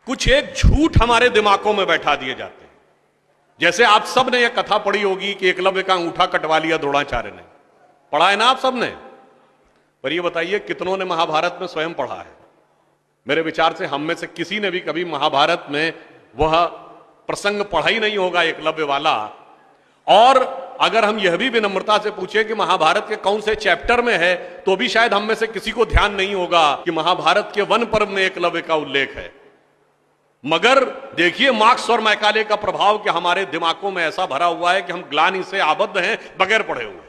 कुछ एक झूठ हमारे दिमागों में बैठा दिए जाते हैं। जैसे आप सब ने यह कथा पढ़ी होगी कि एकलव्य का अंगूठा कटवा लिया द्रोणाचार्य ने, पढ़ा है ना आप सब ने? पर यह बताइए कितनों ने महाभारत में स्वयं पढ़ा है? मेरे विचार से हम में से किसी ने भी कभी महाभारत में वह प्रसंग पढ़ा ही नहीं होगा एकलव्य वाला। और अगर हम यह भी विनम्रता से पूछे कि महाभारत के कौन से चैप्टर में है, तो भी शायद हम में से किसी को ध्यान नहीं होगा कि महाभारत के वन पर्व में एकलव्य का उल्लेख है। मगर देखिए मार्क्स और मैकाले का प्रभाव कि हमारे दिमागों में ऐसा भरा हुआ है कि हम ग्लानि से आबद्ध हैं बगैर पढ़े हुए।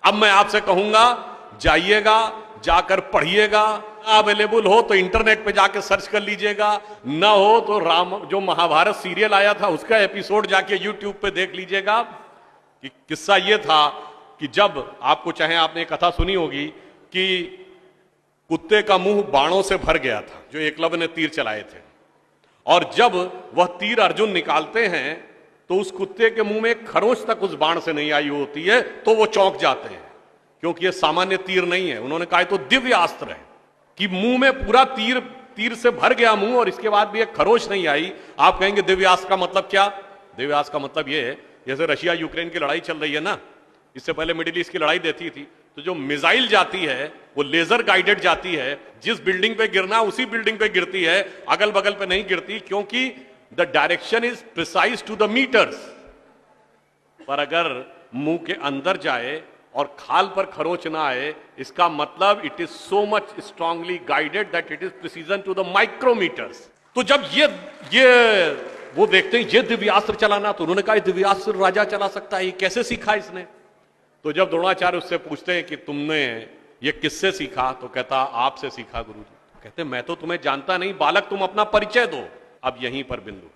अब मैं आपसे कहूंगा, जाइएगा, जाकर पढ़िएगा। अवेलेबल हो तो इंटरनेट पे जाके सर्च कर लीजिएगा, ना हो तो जो महाभारत सीरियल आया था उसका एपिसोड जाके यूट्यूब पे देख लीजिएगा। कि किस्सा ये था कि जब आपको चाहे आपने कथा सुनी होगी कि कुत्ते का मुंह बाणों से भर गया था जो एकलव्य ने तीर चलाए थे, और जब वह तीर अर्जुन निकालते हैं तो उस कुत्ते के मुंह में एक खरोंच तक उस बाण से नहीं आई होती है, तो वो चौंक जाते हैं क्योंकि ये सामान्य तीर नहीं है। उन्होंने कहा तो दिव्य अस्त्र है कि मुंह में पूरा तीर से भर गया मुंह और इसके बाद भी एक खरोंच नहीं आई। आप कहेंगे दिव्यास्त्र का मतलब क्या? दिव्यास्त्र का मतलब ये है, जैसे रशिया यूक्रेन की लड़ाई चल रही है ना, इससे पहले मिडिल ईस्ट की लड़ाई देती थी, तो जो मिसाइल जाती है वो लेजर गाइडेड जाती है, जिस बिल्डिंग पे गिरना उसी बिल्डिंग पे गिरती है, अगल बगल पे नहीं गिरती, क्योंकि the direction is precise to the meters. पर अगर मुंह के अंदर जाए और खाल पर खरोच ना आए, इसका मतलब it is so much strongly guided that it is precision to the micrometers. तो जब ये वो देखते हैं ये दिव्यास्त्र चलाना, तो उन्होंने कहा दिव्यास्त्र राजा चला सकता है, ये कैसे सीखा इसने? तो जब द्रोणाचार्य उससे पूछते हैं कि तुमने ये किससे सीखा, तो कहता आपसे सीखा गुरुजी। कहते मैं तो तुम्हें जानता नहीं बालक, तुम अपना परिचय दो। अब यहीं पर बिंदु है।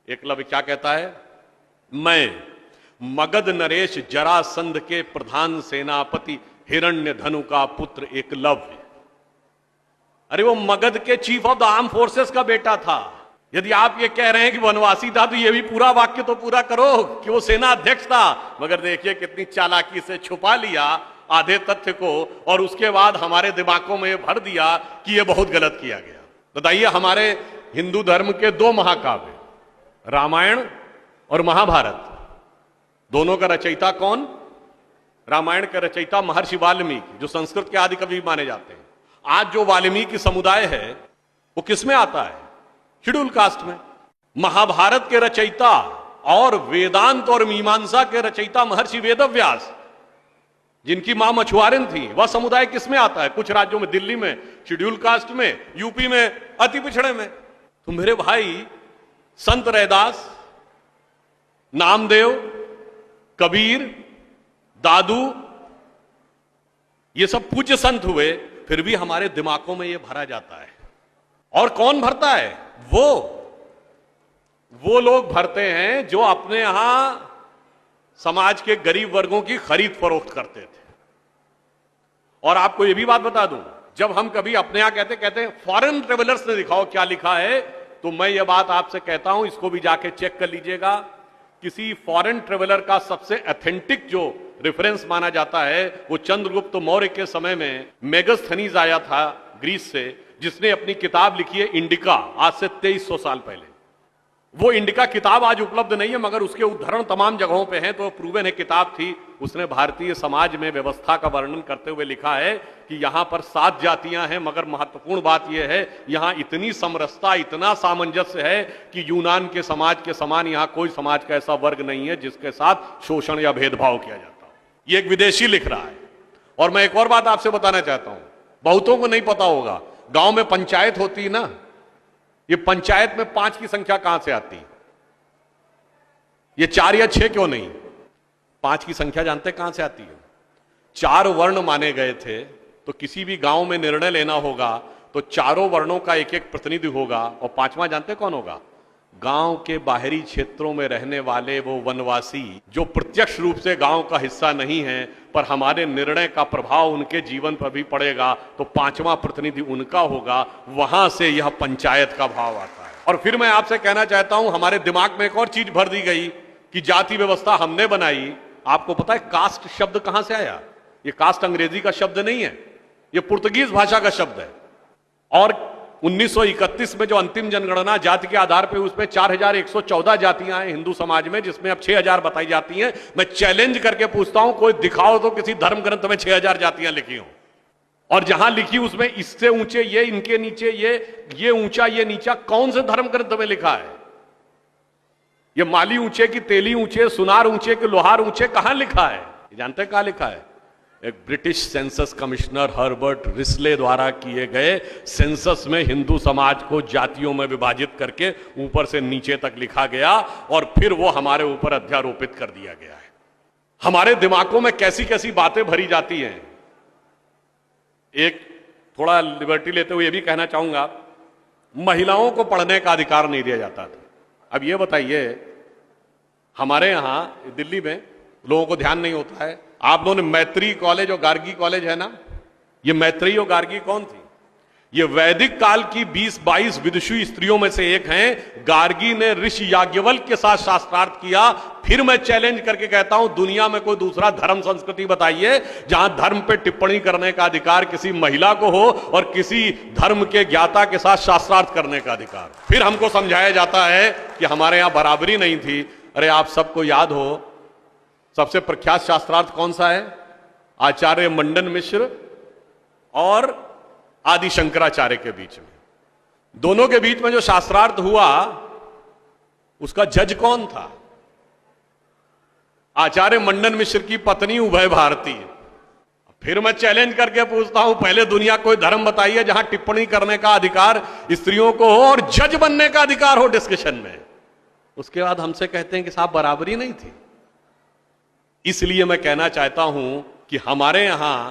एकलव्य क्या कहता है? मैं मगध नरेश जरासंध के प्रधान सेनापति हिरण्य धनु का पुत्र एकलव्य। अरे वो मगध के chief of the arm forces का बेटा था। यदि आप ये कह रहे हैं कि वनवासी था, तो ये भी पूरा वाक्य तो पूरा करो कि वो सेना अध्यक्ष था। मगर देखिए कितनी चालाकी से छुपा लिया आधे तथ्य को, और उसके बाद हमारे दिमागों में भर दिया कि ये बहुत गलत किया गया। बताइए, हमारे हिंदू धर्म के दो महाकाव्य, रामायण और महाभारत, दोनों का रचयिता कौन? रामायण का रचयिता महर्षि वाल्मीकि, जो संस्कृत के आदि कवि माने जाते हैं। आज जो वाल्मीकि समुदाय है वो किसमें आता है? शेड्यूल कास्ट में। महाभारत के रचयिता और वेदांत और मीमांसा के रचयिता महर्षि वेदव्यास, जिनकी मां मछुआरिन थी, वह समुदाय किसमें आता है? कुछ राज्यों में, दिल्ली में शेड्यूल कास्ट में, यूपी में अति पिछड़े में। तो मेरे भाई संत रैदास, नामदेव, कबीर, दादू, ये सब पूज्य संत हुए, फिर भी हमारे दिमागों में ये भरा जाता है। और कौन भरता है? वो लोग भरते हैं जो अपने यहां समाज के गरीब वर्गों की खरीद फरोख्त करते थे। और आपको यह भी बात बता दूं, जब हम कभी अपने यहां कहते हैं फॉरेन ट्रेवलर्स ने दिखाओ क्या लिखा है, तो मैं यह बात आपसे कहता हूं, इसको भी जाके चेक कर लीजिएगा। किसी फॉरेन ट्रेवलर का सबसे ऑथेंटिक जो रेफरेंस माना जाता है, वो चंद्रगुप्त मौर्य के समय में मेगस्थनीज आया था ग्रीस से, जिसने अपनी किताब लिखी है इंडिका, आज से 2300 साल पहले। वो इंडिका किताब आज उपलब्ध नहीं है, मगर उसके उद्धरण तमाम जगहों पे हैं, तो प्रूवन है किताब थी। उसने भारतीय समाज में व्यवस्था का वर्णन करते हुए लिखा है कि यहां पर 7 जातियां हैं, मगर महत्वपूर्ण बात यह है यहां इतनी समरसता, इतना सामंजस्य है कि यूनान के समाज के समान यहां कोई समाज का ऐसा वर्ग नहीं है जिसके साथ शोषण या भेदभाव किया जाता हो। ये एक विदेशी लिख रहा है। और मैं एक और बात आपसे बताना चाहता हूं, बहुतों को नहीं पता होगा, गांव में पंचायत होती है ना, ये पंचायत में 5 की संख्या कहां से आती? ये 4 या 6 क्यों नहीं? 5 की संख्या जानते कहां से आती है? 4 वर्ण माने गए थे, तो किसी भी गांव में निर्णय लेना होगा तो चारों वर्णों का एक एक प्रतिनिधि होगा, और 5वां जानते कौन होगा? गांव के बाहरी क्षेत्रों में रहने वाले वो वनवासी जो प्रत्यक्ष रूप से गांव का हिस्सा नहीं है, पर हमारे निर्णय का प्रभाव उनके जीवन पर भी पड़ेगा, तो 5वां प्रतिनिधि उनका होगा। वहां से यह पंचायत का भाव आता है। और फिर मैं आपसे कहना चाहता हूं, हमारे दिमाग में एक और चीज भर दी गई कि जाति व्यवस्था हमने बनाई। आपको पता है कास्ट शब्द कहां से आया? ये कास्ट अंग्रेजी का शब्द नहीं है, ये पुर्तगीज भाषा का शब्द है। और 1931 में जो अंतिम जनगणना जाति के आधार पर उसमें 4114 जातियां हैं हिंदू समाज में, जिसमें अब 6000 बताई जाती हैं। मैं चैलेंज करके पूछता हूं, कोई दिखाओ तो किसी धर्म ग्रंथ में 6000 जातियां लिखी हो, और जहां लिखी उसमें इससे ऊंचे ये, इनके नीचे ये ऊंचा ये नीचा, कौन से धर्म ग्रंथ में लिखा है? ये माली ऊंचे की तेली ऊंचे, सुनार ऊंचे कि लोहार ऊंचे, कहां लिखा है? जानते हैं कहां लिखा है? एक British census commissioner Herbert Risley द्वारा किए गए सेंसस में हिंदू समाज को जातियों में विभाजित करके ऊपर से नीचे तक लिखा गया, और फिर वो हमारे ऊपर अध्यारोपित कर दिया गया है। हमारे दिमागों में कैसी कैसी बातें भरी जाती हैं। एक थोड़ा लिबर्टी लेते हुए यह भी कहना चाहूंगा, महिलाओं को पढ़ने का अधिकार नहीं दिया जाता था। अब यह बताइए, हमारे यहां दिल्ली में लोगों को ध्यान नहीं होता है, आप लोगों ने मैत्री कॉलेज और गार्गी कॉलेज है ना, ये मैत्री और गार्गी कौन थी? ये वैदिक काल की 20-22 विदुषी स्त्रियों में से एक हैं। गार्गी ने ऋषि याज्ञवल्क्य के साथ शास्त्रार्थ किया। फिर मैं चैलेंज करके कहता हूं, दुनिया में कोई दूसरा धर्म संस्कृति बताइए जहां धर्म पे टिप्पणी करने का अधिकार किसी महिला को हो और किसी धर्म के ज्ञाता के साथ शास्त्रार्थ करने का अधिकार। फिर हमको समझाया जाता है कि हमारे यहां बराबरी नहीं थी। अरे आप सबको याद हो, सबसे प्रख्यात शास्त्रार्थ कौन सा है? आचार्य मंडन मिश्र और आदि शंकराचार्य के बीच में, दोनों के बीच में जो शास्त्रार्थ हुआ उसका जज कौन था? आचार्य मंडन मिश्र की पत्नी उभय भारती। फिर मैं चैलेंज करके पूछता हूं, पहले दुनिया कोई धर्म बताइए जहां टिप्पणी करने का अधिकार स्त्रियों को हो और जज बनने का अधिकार हो डिस्कशन में। उसके बाद हमसे कहते हैं कि साहब बराबरी नहीं थी। इसलिए मैं कहना चाहता हूं कि हमारे यहां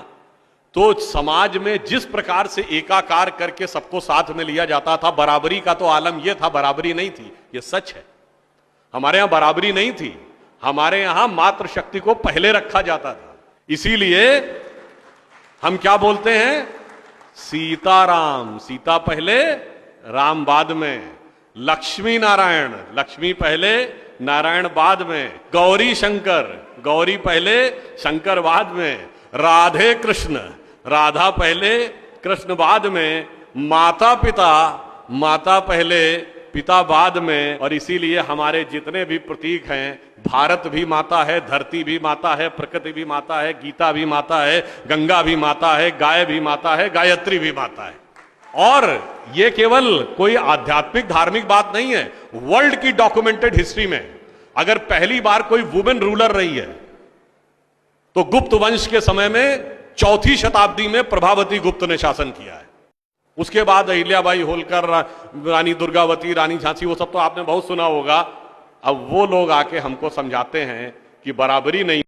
तो समाज में जिस प्रकार से एकाकार करके सबको साथ में लिया जाता था, बराबरी का तो आलम यह था, बराबरी नहीं थी, यह सच है। हमारे यहां बराबरी नहीं थी, हमारे यहां मातृशक्ति को पहले रखा जाता था। इसीलिए हम क्या बोलते हैं? सीताराम, सीता पहले राम बाद में। लक्ष्मी नारायण, लक्ष्मी पहले नारायण बाद में। गौरी शंकर, गौरी पहले शंकर बाद में। राधे कृष्ण, राधा पहले कृष्ण बाद में। माता पिता, माता पहले पिता बाद में। और इसीलिए हमारे जितने भी प्रतीक हैं, भारत भी माता है, धरती भी माता है, प्रकृति भी माता है, गीता भी माता है, गंगा भी माता है, गाय भी माता है, गायत्री भी माता है। और ये केवल कोई आध्यात्मिक धार्मिक बात नहीं है, वर्ल्ड की डॉक्यूमेंटेड हिस्ट्री में अगर पहली बार कोई वुमेन रूलर रही है तो गुप्त वंश के समय में 4वीं शताब्दी में प्रभावती गुप्त ने शासन किया है। उसके बाद अहिल्याबाई होलकर, रानी दुर्गावती, रानी झांसी, वो सब तो आपने बहुत सुना होगा। अब वो लोग आके हमको समझाते हैं कि बराबरी नहीं